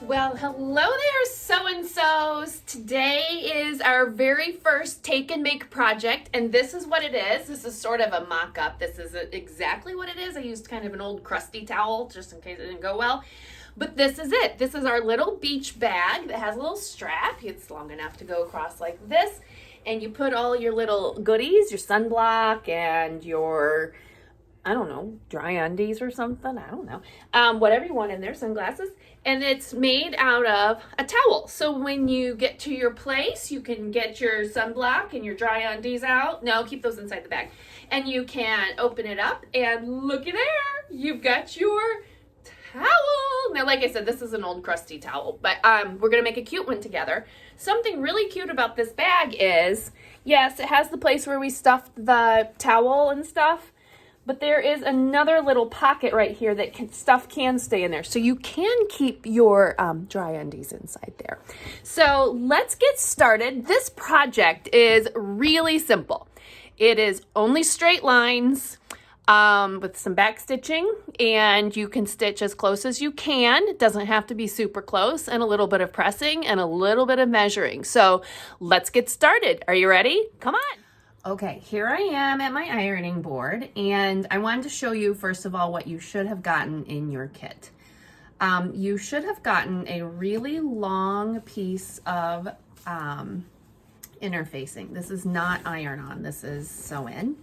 Well, hello there, so-and-sos. Today is our very first take and make project, and this is what it is. This is sort of a mock-up. This isn't exactly what it is. I used kind of an old crusty towel just in case it didn't go well. But this is it. This is our little beach bag that has a little strap. It's long enough to go across like this. And you put all your little goodies, your sunblock and your, I don't know, dry undies or something. I don't know. Whatever you want in there, sunglasses. And it's made out of a towel. So when you get to your place, you can get your sunblock and your dry undies out. No, keep those inside the bag. And you can open it up and looky there. You've got your towel. Now, like I said, this is an old crusty towel, but we're gonna make a cute one together. Something really cute about this bag is, yes, it has the place where we stuffed the towel and stuff, but there is another little pocket right here that stuff can stay in there. So you can keep your dry undies inside there. So let's get started. This project is really simple. It is only straight lines with some back stitching, and you can stitch as close as you can. It doesn't have to be super close, and a little bit of pressing and a little bit of measuring. So let's get started. Are you ready? Come on. Okay, here I am at my ironing board, and I wanted to show you first of all what you should have gotten in your kit. You should have gotten a really long piece of interfacing. This is not iron-on, this is sew-in,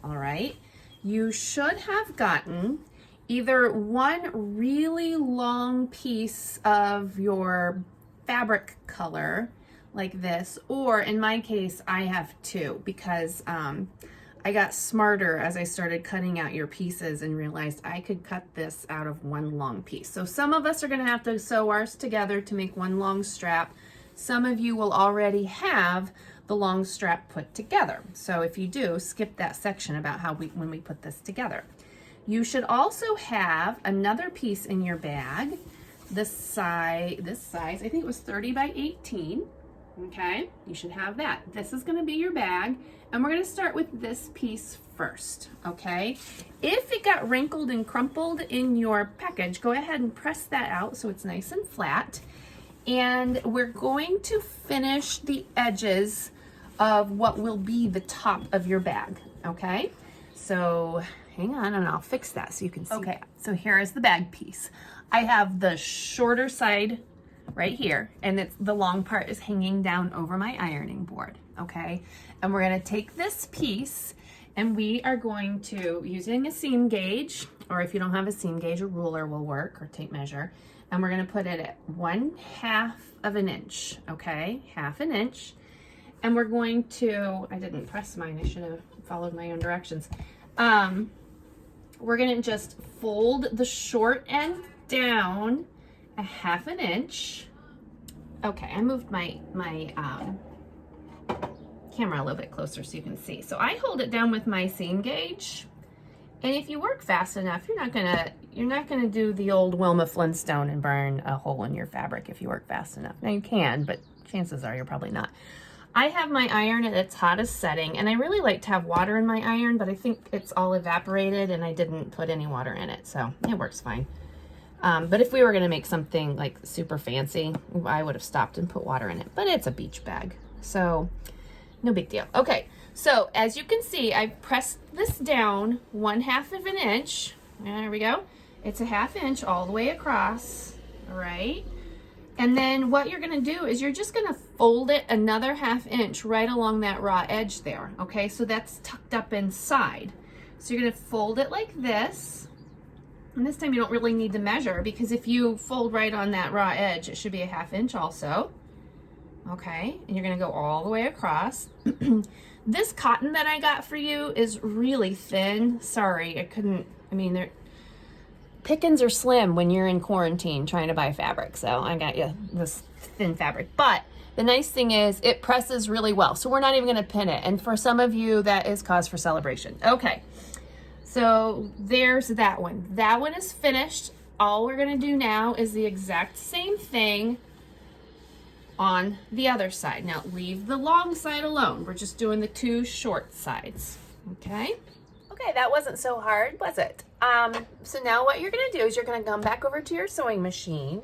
all right? You should have gotten either one really long piece of your fabric color like this, or in my case, I have two because I got smarter as I started cutting out your pieces and realized I could cut this out of one long piece. So some of us are gonna have to sew ours together to make one long strap. Some of you will already have the long strap put together. So if you do, skip that section about how when we put this together. You should also have another piece in your bag, this size, I think it was 30 by 18. Okay, you should have that. This is gonna be your bag, and we're gonna start with this piece first, okay? If it got wrinkled and crumpled in your package, go ahead and press that out so it's nice and flat. And we're going to finish the edges of what will be the top of your bag, okay? So hang on and I'll fix that so you can see. Okay, so here is the bag piece. I have the shorter side right here, and the long part is hanging down over my ironing board, okay? And we're gonna take this piece and we are going to, using a seam gauge, or if you don't have a seam gauge, a ruler will work, or tape measure, and we're gonna put it at 1/2 of an inch, okay? 1/2 an inch. And we're going to, I didn't press mine, I should have followed my own directions. We're gonna just fold the short end down 1/2 an inch. Okay, I moved my camera a little bit closer so you can see. So I hold it down with my seam gauge, and if you work fast enough, you're not gonna do the old Wilma Flintstone and burn a hole in your fabric if you work fast enough. Now you can, but chances are you're probably not. I have my iron at its hottest setting, and I really like to have water in my iron, but I think it's all evaporated and I didn't put any water in it, so it works fine. But if we were gonna make something like super fancy, I would have stopped and put water in it, but it's a beach bag, so no big deal. Okay, so as you can see, I pressed this down 1/2 of an inch. There we go. It's 1/2 inch all the way across, all right? And then what you're gonna do is you're just gonna fold it another 1/2 inch right along that raw edge there, okay? So that's tucked up inside. So you're gonna fold it like this. And this time you don't really need to measure, because if you fold right on that raw edge, it should be 1/2 inch also. Okay, and you're gonna go all the way across. This cotton that I got for you is really thin. Sorry, I mean, pickings are slim when you're in quarantine trying to buy fabric, so I got you this thin fabric. But the nice thing is it presses really well, so we're not even gonna pin it. And for some of you, that is cause for celebration. Okay, so there's that one. That one is finished. All we're gonna do now is the exact same thing on the other side. Now leave the long side alone. We're just doing the two short sides, okay? Okay, that wasn't so hard, was it? So now what you're gonna do is you're gonna come back over to your sewing machine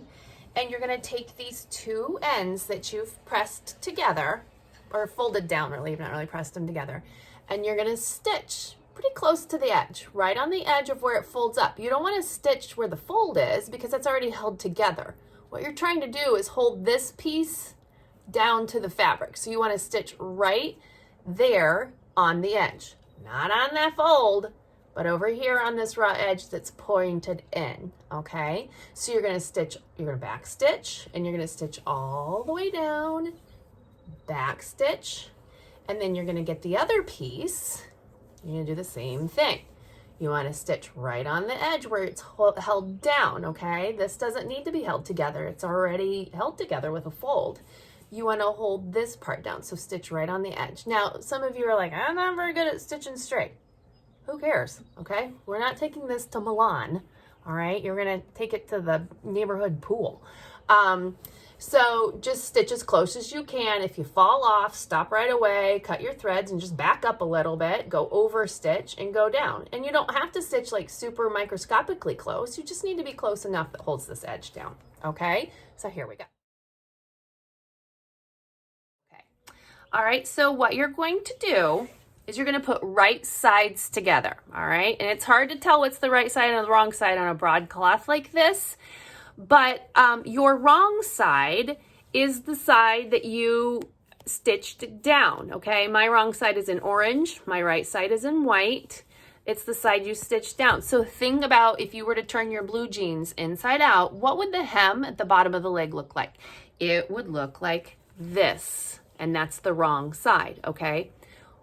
and you're gonna take these two ends that you've pressed together, or folded down really, you've not really pressed them together, and you're gonna stitch pretty close to the edge, right on the edge of where it folds up. You don't wanna stitch where the fold is because that's already held together. What you're trying to do is hold this piece down to the fabric. So you wanna stitch right there on the edge, not on that fold, but over here on this raw edge that's pointed in, okay? So you're gonna back stitch, and you're gonna stitch all the way down, back stitch, and then you're gonna get the other piece, you're gonna do the same thing. You wanna stitch right on the edge where it's held down, okay? This doesn't need to be held together. It's already held together with a fold. You wanna hold this part down, so stitch right on the edge. Now, some of you are like, I'm not very good at stitching straight. Who cares, okay? We're not taking this to Milan, all right? You're gonna take it to the neighborhood pool. So just stitch as close as you can. If you fall off, stop right away, cut your threads and just back up a little bit, go over stitch and go down. And you don't have to stitch like super microscopically close. You just need to be close enough that holds this edge down, okay? So here we go. Okay. All right, so what you're going to do is you're gonna put right sides together, all right? And it's hard to tell what's the right side and the wrong side on a broadcloth like this, but your wrong side is the side that you stitched down, okay? My wrong side is in orange, my right side is in white. It's the side you stitched down. So think about if you were to turn your blue jeans inside out, what would the hem at the bottom of the leg look like? It would look like this, and that's the wrong side, okay?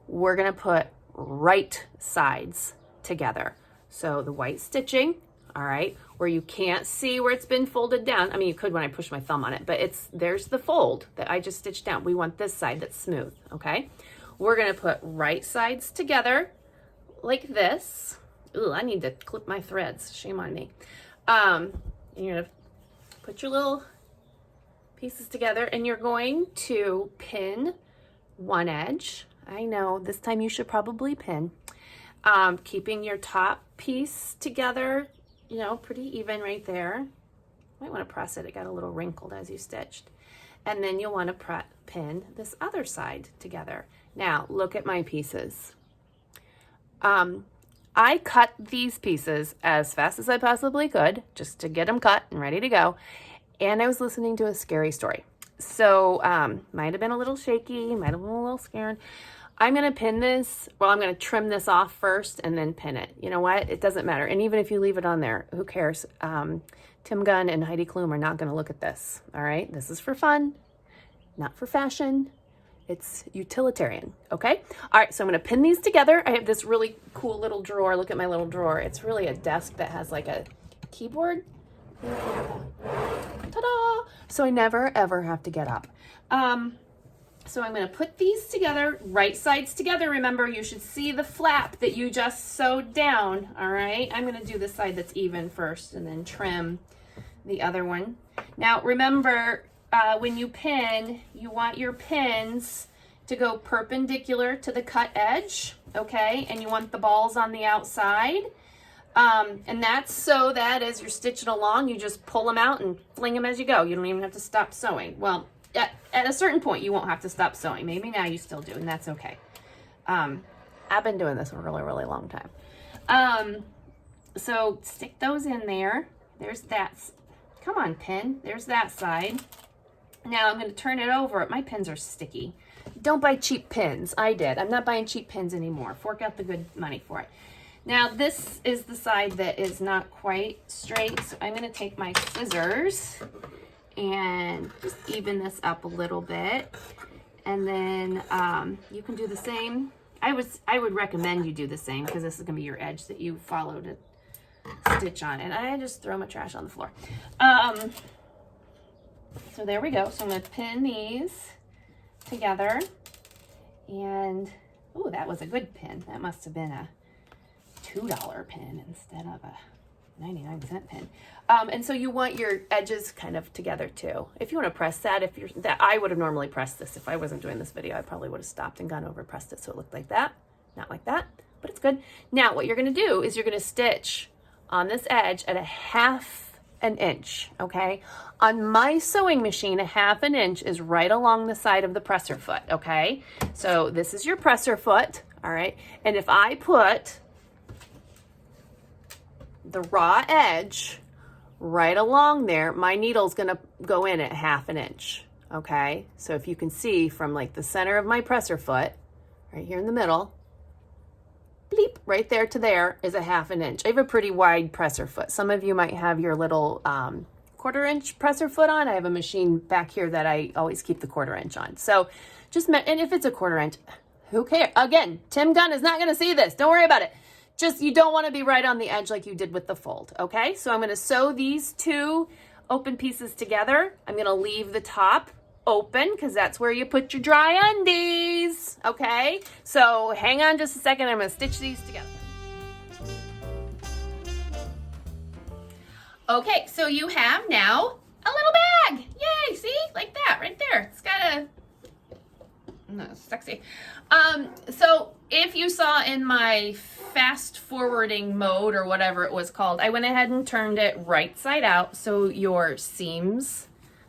We're gonna put right sides together. So the white stitching, all right, where you can't see where it's been folded down. I mean, you could when I push my thumb on it, but there's the fold that I just stitched down. We want this side that's smooth, okay? We're gonna put right sides together like this. Ooh, I need to clip my threads, shame on me. And you're gonna put your little pieces together and you're going to pin one edge. I know, this time you should probably pin. Keeping your top piece together, you know, pretty even right there. Might want to press it, it got a little wrinkled as you stitched. And then you'll want to pin this other side together. Now, look at my pieces. I cut these pieces as fast as I possibly could, just to get them cut and ready to go. And I was listening to a scary story. So, might have been a little shaky, might have been a little scared. I'm gonna pin this, well, I'm gonna trim this off first and then pin it. You know what, it doesn't matter. And even if you leave it on there, who cares? Tim Gunn and Heidi Klum are not gonna look at this, all right? This is for fun, not for fashion. It's utilitarian, okay? All right, so I'm gonna pin these together. I have this really cool little drawer. Look at my little drawer. It's really a desk that has like a keyboard. Ta-da! So I never, ever have to get up. So I'm going to put these together, right sides together. Remember, you should see the flap that you just sewed down, all right? I'm going to do the side that's even first and then trim the other one. Now, remember, when you pin, you want your pins to go perpendicular to the cut edge, okay? And you want the balls on the outside. And that's so that as you're stitching along, you just pull them out and fling them as you go. You don't even have to stop sewing. Well, at a certain point, you won't have to stop sewing. Maybe now you still do, and that's okay. I've been doing this a really, really long time. So stick those in there. There's that. Come on, pin. There's that side. Now I'm going to turn it over. My pins are sticky. Don't buy cheap pins. I did. I'm not buying cheap pins anymore. Fork out the good money for it. Now this is the side that is not quite straight. So I'm going to take my scissors and just even this up a little bit. And then you can do the same. I would recommend you do the same because this is going to be your edge that you follow to stitch on. And I just throw my trash on the floor. So there we go. So I'm going to pin these together. And, oh, that was a good pin. That must have been a $2 pin instead of a 99-cent pin. And so you want your edges kind of together too. If you want to press that, I would have normally pressed this. If I wasn't doing this video, I probably would have stopped and gone over and pressed it so it looked like that. Not like that, but it's good. Now what you're going to do is you're going to stitch on this edge at a 1/2 an inch, okay? On my sewing machine, a half an inch is right along the side of the presser foot, okay? So this is your presser foot, all right? And if I put the raw edge right along there, my needle's gonna go in at half an inch, okay? So if you can see from like the center of my presser foot, right here in the middle, bleep, right there to there is a half an inch. I have a pretty wide presser foot. Some of you might have your little 1/4 inch presser foot on. I have a machine back here that I always keep the 1/4 inch on. So just, and if it's a 1/4 inch, who cares? Again, Tim Gunn is not gonna see this. Don't worry about it. Just, you don't wanna be right on the edge like you did with the fold, okay? So I'm gonna sew these two open pieces together. I'm gonna leave the top open because that's where you put your dry undies, okay? So hang on just a second, I'm gonna stitch these together. Okay, so you have now a little bag. Yay, see? Like that, right there. It's got a, no, sexy. So if you saw in my fast forwarding mode or whatever it was called, I went ahead and turned it right side out so your seams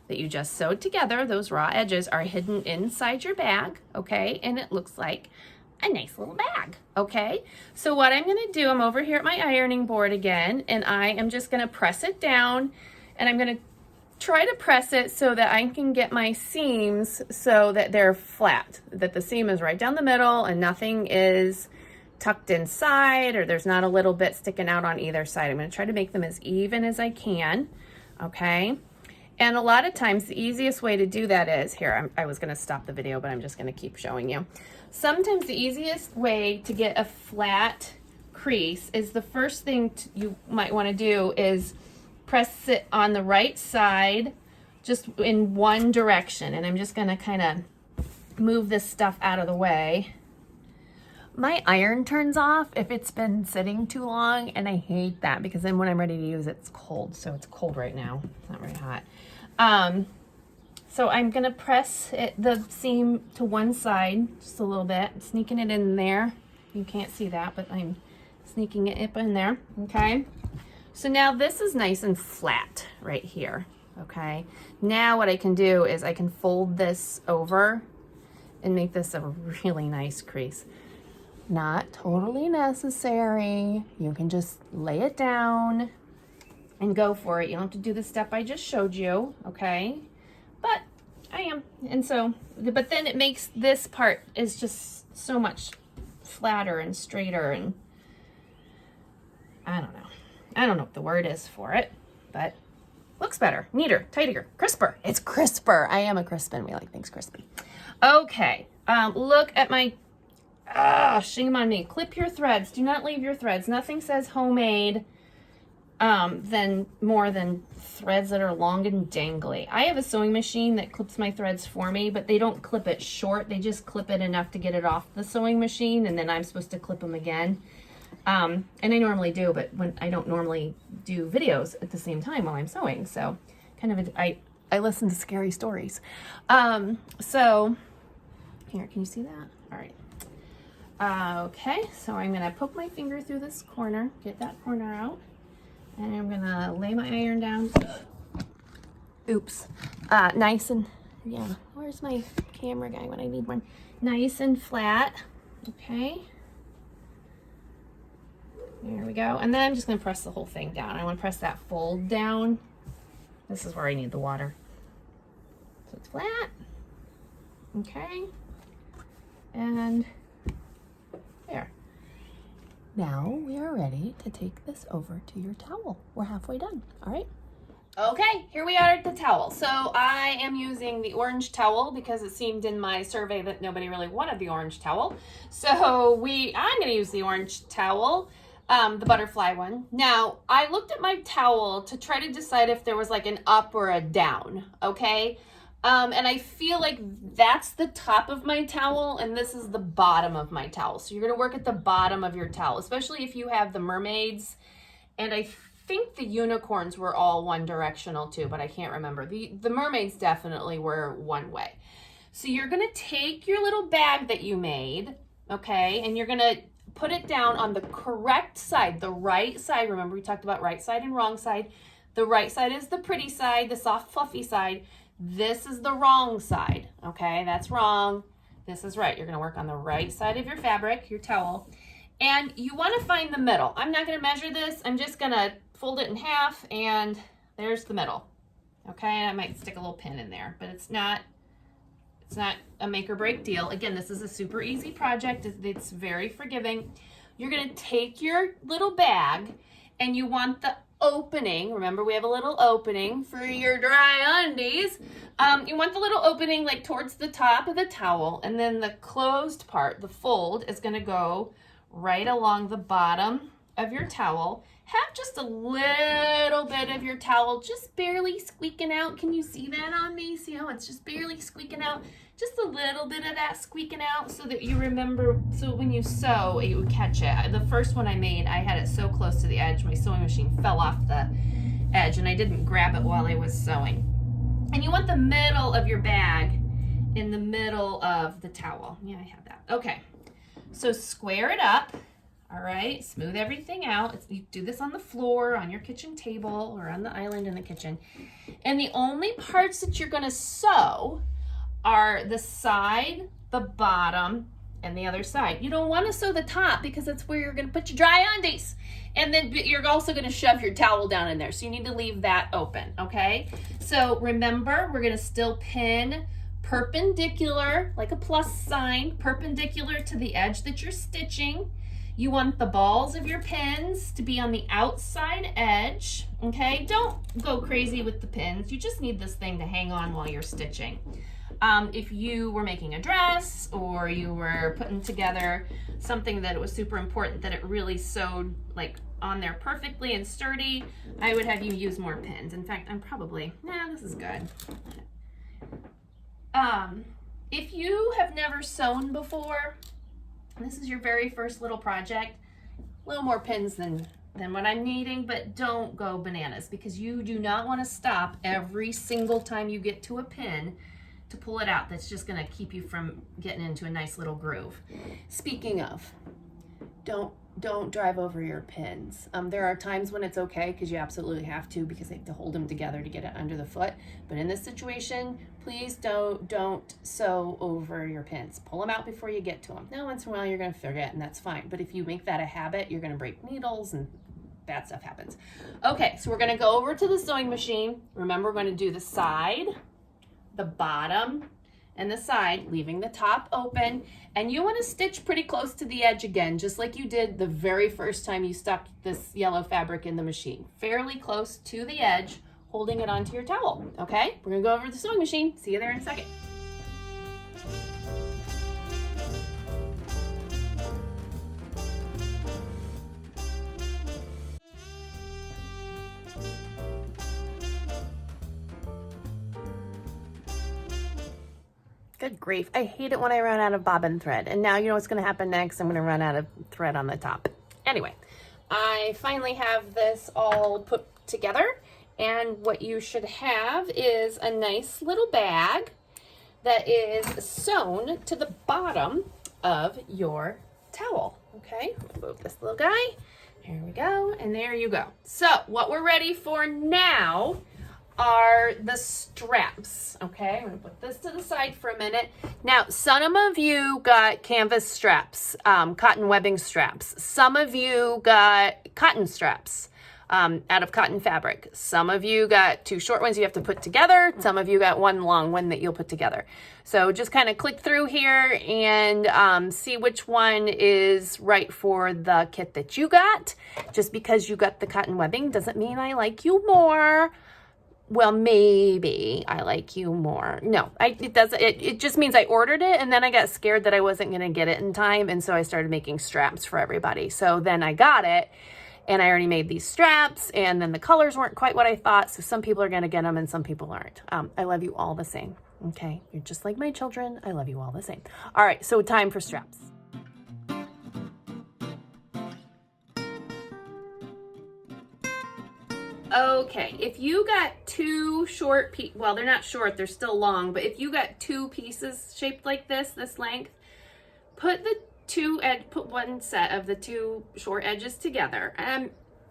that you just sewed together, those raw edges, are hidden inside your bag, okay? And it looks like a nice little bag, okay? So what I'm gonna do, I'm over here at my ironing board again, and I am just gonna press it down, and I'm gonna try to press it so that I can get my seams so that they're flat, that the seam is right down the middle and nothing is tucked inside or there's not a little bit sticking out on either side. I'm gonna try to make them as even as I can, okay? And a lot of times the easiest way to do that is, here, I was gonna stop the video, but I'm just gonna keep showing you. Sometimes the easiest way to get a flat crease is the first thing you might wanna do is press it on the right side, just in one direction. And I'm just gonna kind of move this stuff out of the way. My iron turns off if it's been sitting too long, and I hate that because then when I'm ready to use it, it's cold. So it's cold right now, it's not very hot. So I'm gonna press the seam to one side just a little bit, sneaking it in there. You can't see that, but I'm sneaking it up in there, okay? So now this is nice and flat right here, okay? Now what I can do is I can fold this over and make this a really nice crease. Not totally necessary. You can just lay it down and go for it. You don't have to do the step I just showed you, okay? But I am, and so, but then it makes this part is just so much flatter and straighter, and I don't know what the word is for it, but looks better, neater, tidier, crisper. It's crisper. I am a crispin. We like things crispy. Okay, look at my, shame on me. Clip your threads. Do not leave your threads. Nothing says homemade than more than threads that are long and dangly. I have a sewing machine that clips my threads for me, but they don't clip it short. They just clip it enough to get it off the sewing machine, and then I'm supposed to clip them again. And I normally do, but when I don't normally do videos at the same time while I'm sewing, so kind of I listen to scary stories. So here, can you see that? All right. Okay, so I'm gonna poke my finger through this corner, get that corner out, and I'm gonna lay my iron down. Oops. Nice and, yeah, where's my camera guy when I need one? Nice and flat, okay. There we go. And then I'm just going to press the whole thing down. I want to press that fold down. This is where I need the water. So it's flat. Okay. And there. Now we are ready to take this over to your towel. We're halfway done. All right. Okay, here we are at the towel. So I am using the orange towel because it seemed in my survey that nobody really wanted the orange towel. So I'm going to use the orange towel. The butterfly one. Now, I looked at my towel to try to decide if there was like an up or a down, okay? And I feel like that's the top of my towel and this is the bottom of my towel. So you're gonna work at the bottom of your towel, especially if you have the mermaids. And I think the unicorns were all one directional too, but I can't remember. The mermaids definitely were one way. So you're gonna take your little bag that you made, okay? And you're gonna put it down on the correct side, the right side. Remember we talked about right side and wrong side. The right side is the pretty side, the soft, fluffy side. This is the wrong side, okay? That's wrong. This is right. You're gonna work on the right side of your fabric, your towel, and you wanna find the middle. I'm not gonna measure this. I'm just gonna fold it in half, and there's the middle, okay? I might stick a little pin in there, but it's not a make or break deal. Again, this is a super easy project. It's very forgiving. You're gonna take your little bag and you want the opening. Remember, we have a little opening for your dry undies. You want the little opening like towards the top of the towel, and then the closed part, the fold, is gonna go right along the bottom of your towel. Have just a little bit of your towel just barely squeaking out. Can you see that on me? See how it's just barely squeaking out? Just a little bit of that squeaking out so that you remember, so when you sew, you would catch it. The first one I made, I had it so close to the edge, my sewing machine fell off the edge and I didn't grab it while I was sewing. And you want the middle of your bag in the middle of the towel. Yeah, I have that. Okay, so square it up. All right, smooth everything out. You do this on the floor, on your kitchen table, or on the island in the kitchen. And the only parts that you're gonna sew are the side, the bottom, and the other side. You don't wanna sew the top because that's where you're gonna put your dry undies. And then you're also gonna shove your towel down in there. So you need to leave that open, okay? So remember, we're gonna still pin perpendicular, like a plus sign, perpendicular to the edge that you're stitching. You want the balls of your pins to be on the outside edge, okay? Don't go crazy with the pins. You just need this thing to hang on while you're stitching. If you were making a dress or you were putting together something that it was super important that it really sewed like on there perfectly and sturdy, I would have you use more pins. In fact, this is good. If you have never sewn before, this is your very first little project, a little more pins than what I'm needing, but don't go bananas because you do not want to stop every single time you get to a pin to pull it out. That's just going to keep you from getting into a nice little groove. Speaking of, don't drive over your pins. There are times when it's okay because you absolutely have to because they have to hold them together to get it under the foot. But in this situation, please don't sew over your pins. Pull them out before you get to them. Now, once in a while, you're going to forget, and that's fine. But if you make that a habit, you're going to break needles and bad stuff happens. Okay, so we're going to go over to the sewing machine. Remember, we're going to do the side, the bottom, and the side, leaving the top open. And you want to stitch pretty close to the edge again, just like you did the very first time you stuck this yellow fabric in the machine. Fairly close to the edge, holding it onto your towel, okay? We're gonna go over to the sewing machine. See you there in a second. Good grief. I hate it when I run out of bobbin thread. And now you know what's going to happen next. I'm going to run out of thread on the top. Anyway, I finally have this all put together. And what you should have is a nice little bag that is sewn to the bottom of your towel. Okay, move this little guy. Here we go. And there you go. So what we're ready for now are the straps. Okay, I'm gonna put this to the side for a minute. Now, some of you got canvas straps, cotton webbing straps. Some of you got cotton straps out of cotton fabric. Some of you got two short ones you have to put together. Some of you got one long one that you'll put together. So just kind of click through here and see which one is right for the kit that you got. Just because you got the cotton webbing doesn't mean I like you more. Well, maybe I like you more. No, it doesn't. It just means I ordered it and then I got scared that I wasn't going to get it in time. And so I started making straps for everybody. So then I got it and I already made these straps and then the colors weren't quite what I thought. So some people are going to get them and some people aren't. I love you all the same. Okay. You're just like my children. I love you all the same. All right. So time for straps. Okay, if you got two short pieces, well, they're not short, they're still long, but if you got two pieces shaped like this length, put one set of the two short edges together.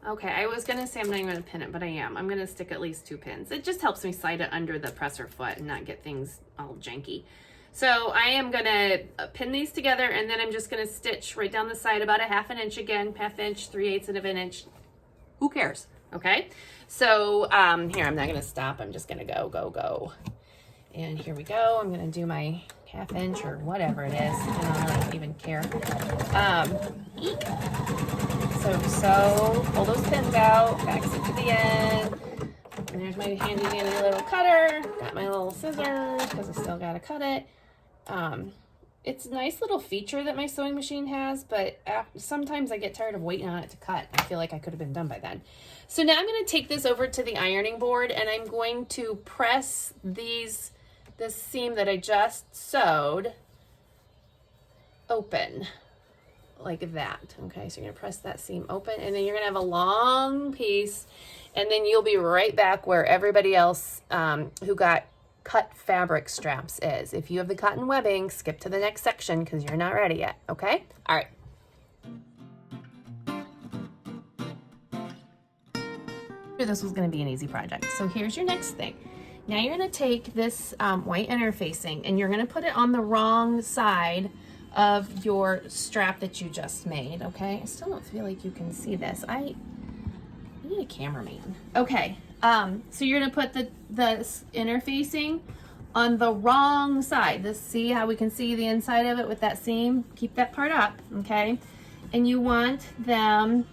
Okay, I was gonna say I'm not even gonna pin it, but I am. I'm gonna stick at least 2 pins. It just helps me slide it under the presser foot and not get things all janky. So I am gonna pin these together, and then I'm just gonna stitch right down the side about a 1/2 inch again, 1/2 inch, 3/8 of an inch. Who cares? Okay. So here, I'm not gonna stop. I'm just gonna go. And here we go. I'm gonna do my 1/2 inch or whatever it is. I don't even care. So pull those pins out, back it to the end. And there's my handy dandy little cutter. Got my little scissors because I still gotta cut it. It's a nice little feature that my sewing machine has, but sometimes I get tired of waiting on it to cut. I feel like I could have been done by then. So now I'm going to take this over to the ironing board, and I'm going to press this seam that I just sewed open like that. Okay, so you're going to press that seam open, and then you're going to have a long piece, and then you'll be right back where everybody else who got cut fabric straps is. If you have the cotton webbing, skip to the next section because you're not ready yet, okay? All right. This was going to be an easy project. So here's your next thing. Now you're going to take this white interfacing and you're going to put it on the wrong side of your strap that you just made, okay? I still don't feel like you can see this. I need a cameraman. Okay. So you're gonna put the interfacing on the wrong side. See how we can see the inside of it with that seam? Keep that part up, okay? And you want them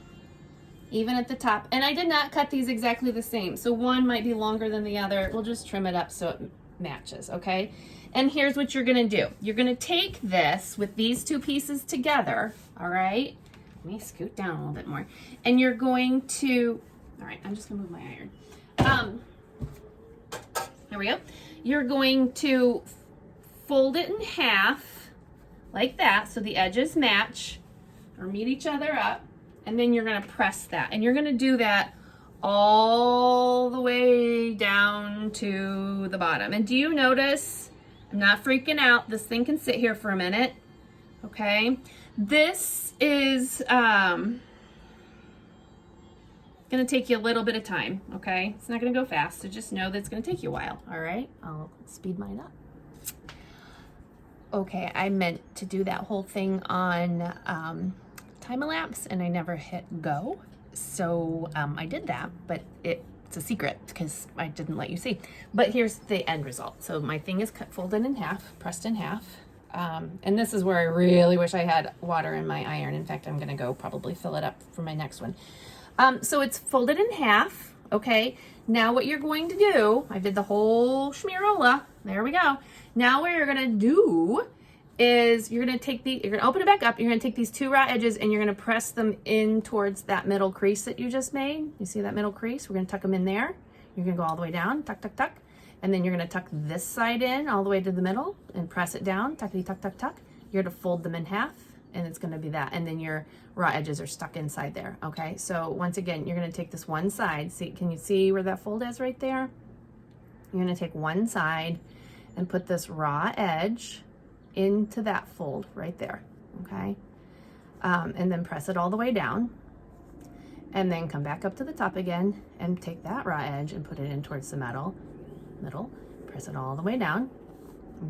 even at the top. And I did not cut these exactly the same. So one might be longer than the other. We'll just trim it up so it matches, okay? And here's what you're gonna do. You're gonna take this with these 2 pieces together, all right? Let me scoot down a little bit more. And you're going to, all right, I'm just gonna move my iron. Here we go. You're going to fold it in half like that so the edges match or meet each other up, and then you're going to press that, and you're going to do that all the way down to the bottom. And do you notice I'm not freaking out? This thing can sit here for a minute. Okay, this is gonna take you a little bit of time, okay? It's not gonna go fast, so just know that it's gonna take you a while, all right? I'll speed mine up. Okay, I meant to do that whole thing on time-elapse, and I never hit go. So I did that, but it's a secret because I didn't let you see. But here's the end result. So my thing is folded in half, pressed in half. And this is where I really wish I had water in my iron. In fact, I'm gonna go probably fill it up for my next one. So it's folded in half, okay? Now what you're going to do, I did the whole schmearola, there we go. Now what you're gonna do is you're gonna open it back up, you're gonna take these 2 raw edges and you're gonna press them in towards that middle crease that you just made. You see that middle crease? We're gonna tuck them in there. You're gonna go all the way down, tuck, tuck, tuck. And then you're gonna tuck this side in all the way to the middle and press it down, tuckity, tuck, tuck, tuck. You're gonna fold them in half, and it's gonna be that. And then your raw edges are stuck inside there, okay? So once again, you're gonna take this one side. See, can you see where that fold is right there? You're gonna take one side and put this raw edge into that fold right there, okay? And then press it all the way down. And then come back up to the top again and take that raw edge and put it in towards the middle, press it all the way down,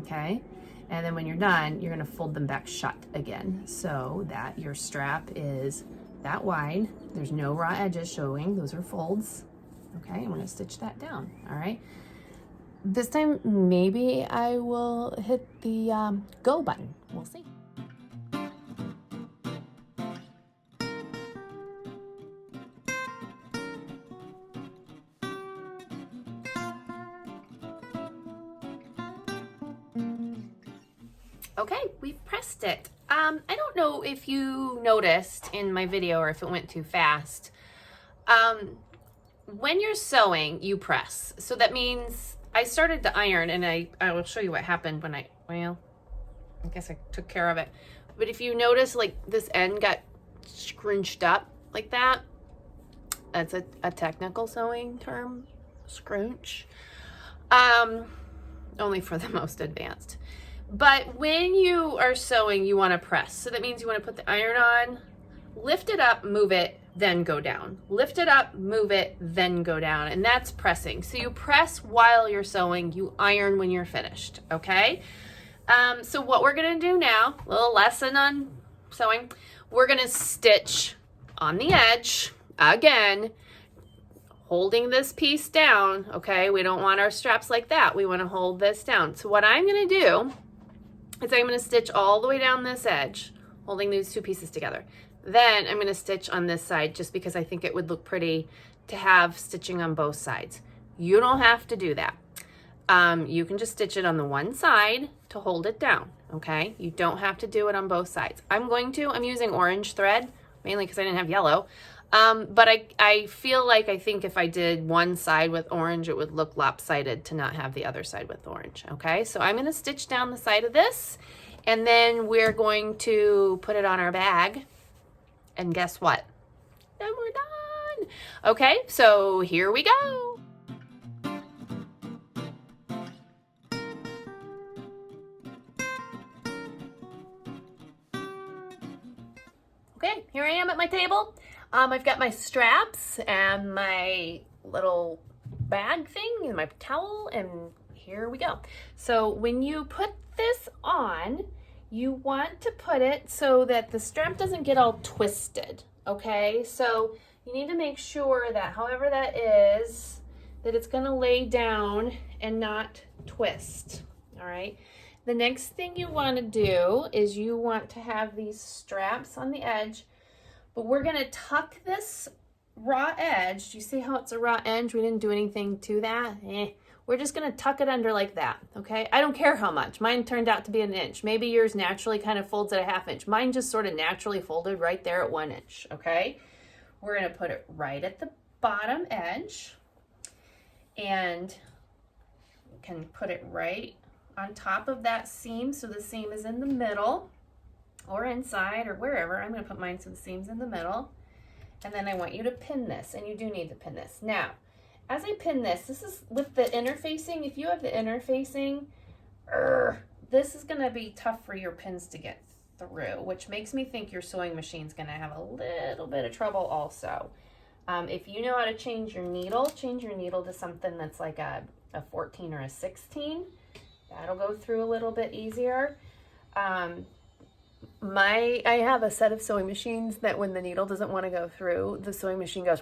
okay? And then when you're done, you're gonna fold them back shut again so that your strap is that wide. There's no raw edges showing, those are folds. Okay, I'm gonna stitch that down, all right? This time, maybe I will hit the go button, we'll see. Okay, we've pressed it. I don't know if you noticed in my video or if it went too fast. When you're sewing, you press. So that means I started to iron, and I will show you what happened when I guess I took care of it. But if you notice, like this end got scrunched up like that, that's a technical sewing term, scrunch. Only for the most advanced. But when you are sewing, you want to press. So that means you want to put the iron on, lift it up, move it, then go down. Lift it up, move it, then go down. And that's pressing. So you press while you're sewing, you iron when you're finished, okay? So what we're gonna do now, a little lesson on sewing, we're gonna stitch on the edge, again, holding this piece down, okay? We don't want our straps like that. We wanna hold this down. So what I'm gonna do is I'm gonna stitch all the way down this edge, holding these two pieces together. Then I'm gonna stitch on this side just because I think it would look pretty to have stitching on both sides. You don't have to do that. You can just stitch it on the one side to hold it down, okay? You don't have to do it on both sides. I'm using orange thread, mainly because I didn't have yellow. But I feel like I think if I did one side with orange, it would look lopsided to not have the other side with orange, okay? So I'm gonna stitch down the side of this, and then we're going to put it on our bag. And guess what? Then we're done. Okay, so here we go. Okay, here I am at my table. I've got my straps and my little bag thing and my towel, and here we go. So when you put this on, you want to put it so that the strap doesn't get all twisted, okay? So you need to make sure that however that is, that it's gonna lay down and not twist, all right? The next thing you wanna do is you want to have these straps on the edge, but we're gonna tuck this raw edge. Do you see how it's a raw edge? We didn't do anything to that. We're just gonna tuck it under like that, okay? I don't care how much. Mine turned out to be an inch. Maybe yours naturally kind of folds at a half inch. Mine just sort of naturally folded right there at 1 inch, okay? We're gonna put it right at the bottom edge, and you can put it right on top of that seam, so the seam is in the middle, or inside, or wherever. I'm gonna put mine so the seam's in the middle, and then I want you to pin this, and you do need to pin this. Now, as I pin this is with the interfacing. If you have the interfacing, this is gonna be tough for your pins to get through, which makes me think your sewing machine's gonna have a little bit of trouble also. If you know how to change your needle to something that's like a 14 or a 16. That'll go through a little bit easier. I have a set of sewing machines that when the needle doesn't want to go through, the sewing machine goes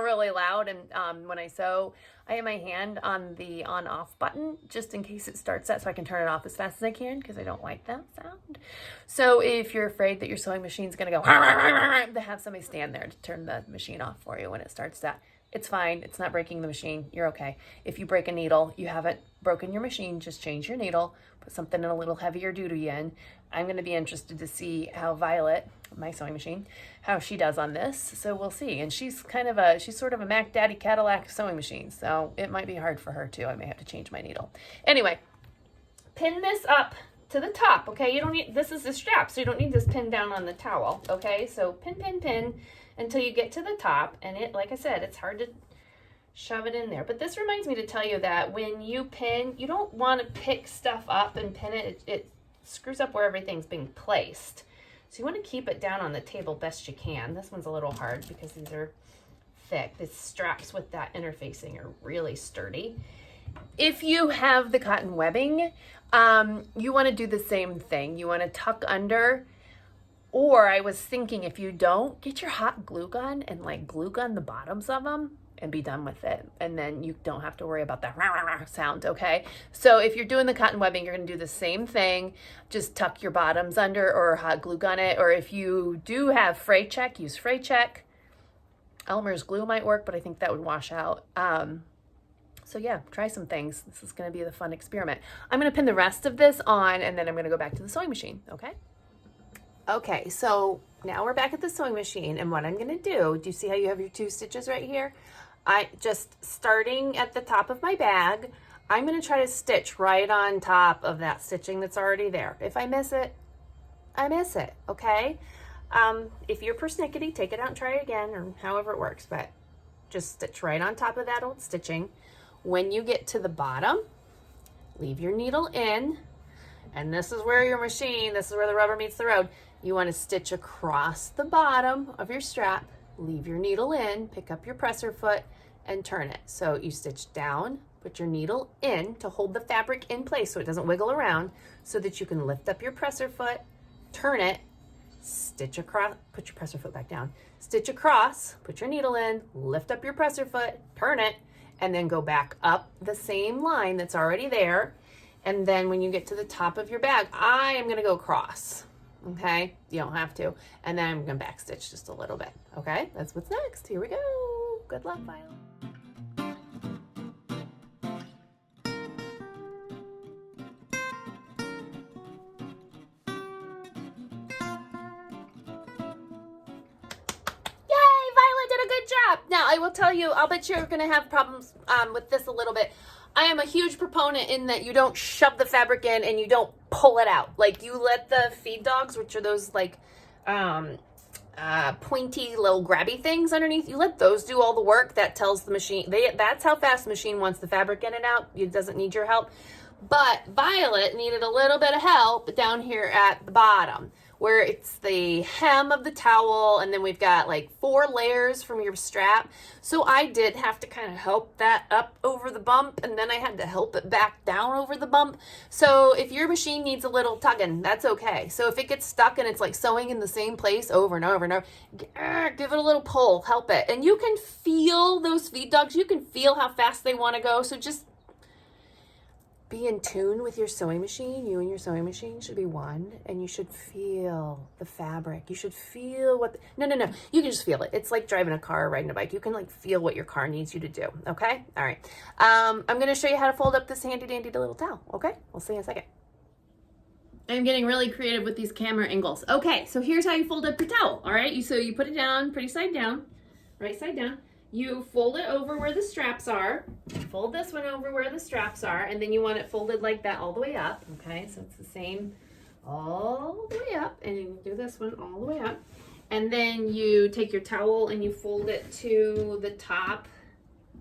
really loud, and when I sew, I have my hand on the on-off button just in case it starts that, so I can turn it off as fast as I can because I don't like that sound. So if you're afraid that your sewing machine's going to go, to have somebody stand there to turn the machine off for you when it starts that. It's fine. It's not breaking the machine. You're okay. If you break a needle, you haven't broken your machine. Just change your needle, put something in a little heavier duty in. I'm going to be interested to see how Violet, my sewing machine, how she does on this. So we'll see. And she's sort of a Mac Daddy Cadillac sewing machine. So it might be hard for her too. I may have to change my needle. Anyway, pin this up to the top. Okay. You don't need, this is the strap, so you don't need this pinned down on the towel. Okay. So pin, pin, pin until you get to the top, and it, like I said, it's hard to shove it in there. But this reminds me to tell you that when you pin, you don't want to pick stuff up and pin it. It screws up where everything's being placed. So you want to keep it down on the table best you can. This one's a little hard because these are thick. The straps with that interfacing are really sturdy. If you have the cotton webbing, you want to do the same thing. You want to tuck under. Or I was thinking, if you don't, get your hot glue gun and like glue gun the bottoms of them and be done with it. And then you don't have to worry about that rah, rah, rah sound, okay? So if you're doing the cotton webbing, you're gonna do the same thing. Just tuck your bottoms under or hot glue gun it. Or if you do have fray check, use fray check. Elmer's glue might work, but I think that would wash out. So yeah, try some things. This is gonna be the fun experiment. I'm gonna pin the rest of this on, and then I'm gonna go back to the sewing machine, okay? Okay, so now we're back at the sewing machine, and what I'm gonna do you see how you have your 2 stitches right here? I just, starting at the top of my bag, I'm gonna try to stitch right on top of that stitching that's already there. If I miss it, I miss it, okay? If you're persnickety, take it out and try it again, or however it works, but just stitch right on top of that old stitching. When you get to the bottom, leave your needle in, and this is where your machine, this is where the rubber meets the road. You want to stitch across the bottom of your strap, leave your needle in, pick up your presser foot, and turn it. So you stitch down, put your needle in to hold the fabric in place so it doesn't wiggle around, so that you can lift up your presser foot, turn it, stitch across, put your presser foot back down, stitch across, put your needle in, lift up your presser foot, turn it, and then go back up the same line that's already there. And then when you get to the top of your bag, I am gonna go across, okay? You don't have to. And then I'm gonna backstitch just a little bit, okay? That's what's next. Here we go. Good luck, Violet. Now, I will tell you, I'll bet you're going to have problems with this a little bit. I am a huge proponent in that you don't shove the fabric in and you don't pull it out. Like, you let the feed dogs, which are those like pointy little grabby things underneath, you let those do all the work. That tells the machine, that's how fast the machine wants the fabric in and out. It doesn't need your help. But Violet needed a little bit of help down here at the bottom, where it's the hem of the towel, and then we've got like 4 layers from your strap. So I did have to kind of help that up over the bump, and then I had to help it back down over the bump. So if your machine needs a little tugging, that's okay. So if it gets stuck and it's like sewing in the same place over and over and over, give it a little pull, help it. And you can feel those feed dogs, you can feel how fast they want to go. So just be in tune with your sewing machine. You and your sewing machine should be one, and you should feel the fabric. You should feel what, no. You can just feel it. It's like driving a car or riding a bike. You can like feel what your car needs you to do, okay? All right. I'm going to show you how to fold up this handy dandy little towel, okay? We'll see you in a second. I'm getting really creative with these camera angles. Okay, so here's how you fold up your towel, all right? So you put it down, pretty side down, right side down. You fold it over where the straps are. Fold this one over where the straps are, and then you want it folded like that all the way up, okay? So it's the same all the way up, and you do this one all the way up. And then you take your towel and you fold it to the top.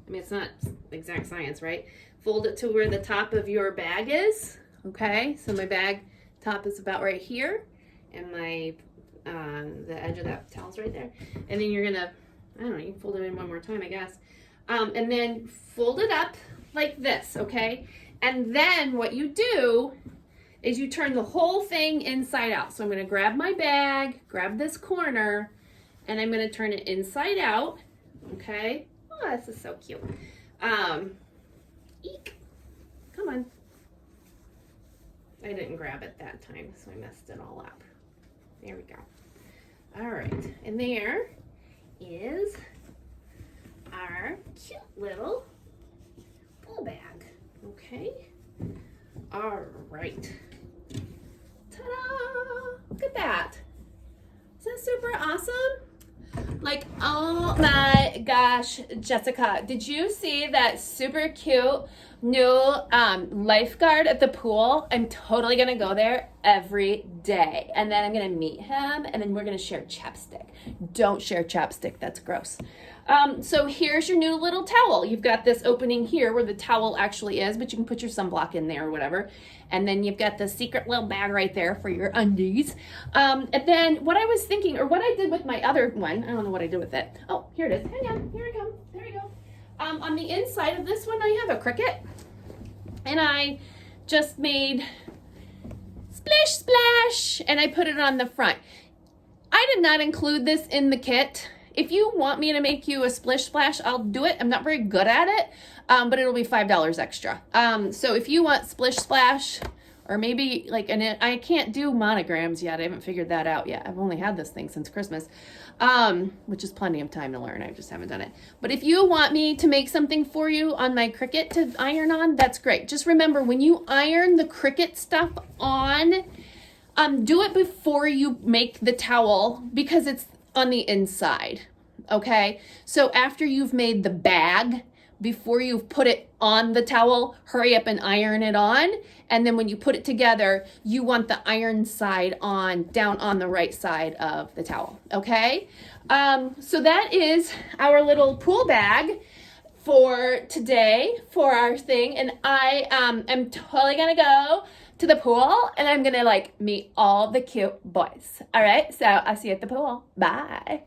I mean, it's not exact science, right? Fold it to where the top of your bag is, okay? So my bag top is about right here, and my the edge of that towel's right there. And then you're gonna, I don't know, you can fold it in one more time, I guess. And then fold it up like this, okay? And then what you do is you turn the whole thing inside out. So I'm gonna grab my bag, grab this corner, and I'm gonna turn it inside out, okay? Oh, this is so cute. Eek, come on. I didn't grab it that time, so I messed it all up. There we go. All right, and there is our cute little pull bag, okay? All right. Ta-da! Look at that. Is that super awesome? Like, oh my gosh, Jessica, did you see that super cute new lifeguard at the pool? I'm totally gonna go there every day, and then I'm gonna meet him, and then we're gonna share chapstick. Don't share chapstick, that's gross. So here's your new little towel. You've got this opening here where the towel actually is, but you can put your sunblock in there or whatever. And then you've got the secret little bag right there for your undies. And then what I was thinking, or what I did with my other one, I don't know what I did with it. Oh, here it is. Hang on, here we go. There we go. On the inside of this one, I have a Cricut. And I just made splish splash, and I put it on the front. I did not include this in the kit. If you want me to make you a splish splash, I'll do it. I'm not very good at it, but it'll be $5 extra. So if you want splish splash, or maybe like, I can't do monograms yet. I haven't figured that out yet. I've only had this thing since Christmas, which is plenty of time to learn. I just haven't done it. But if you want me to make something for you on my Cricut to iron on, that's great. Just remember, when you iron the Cricut stuff on, do it before you make the towel, because it's on the inside, okay? So after you've made the bag, before you've put it on the towel, hurry up and iron it on. And then when you put it together, you want the iron side on, down on the right side of the towel, okay? So that is our little pool bag for today for our thing. And I am totally gonna go to the pool and I'm gonna like meet all the cute boys. All right, so I'll see you at the pool. Bye.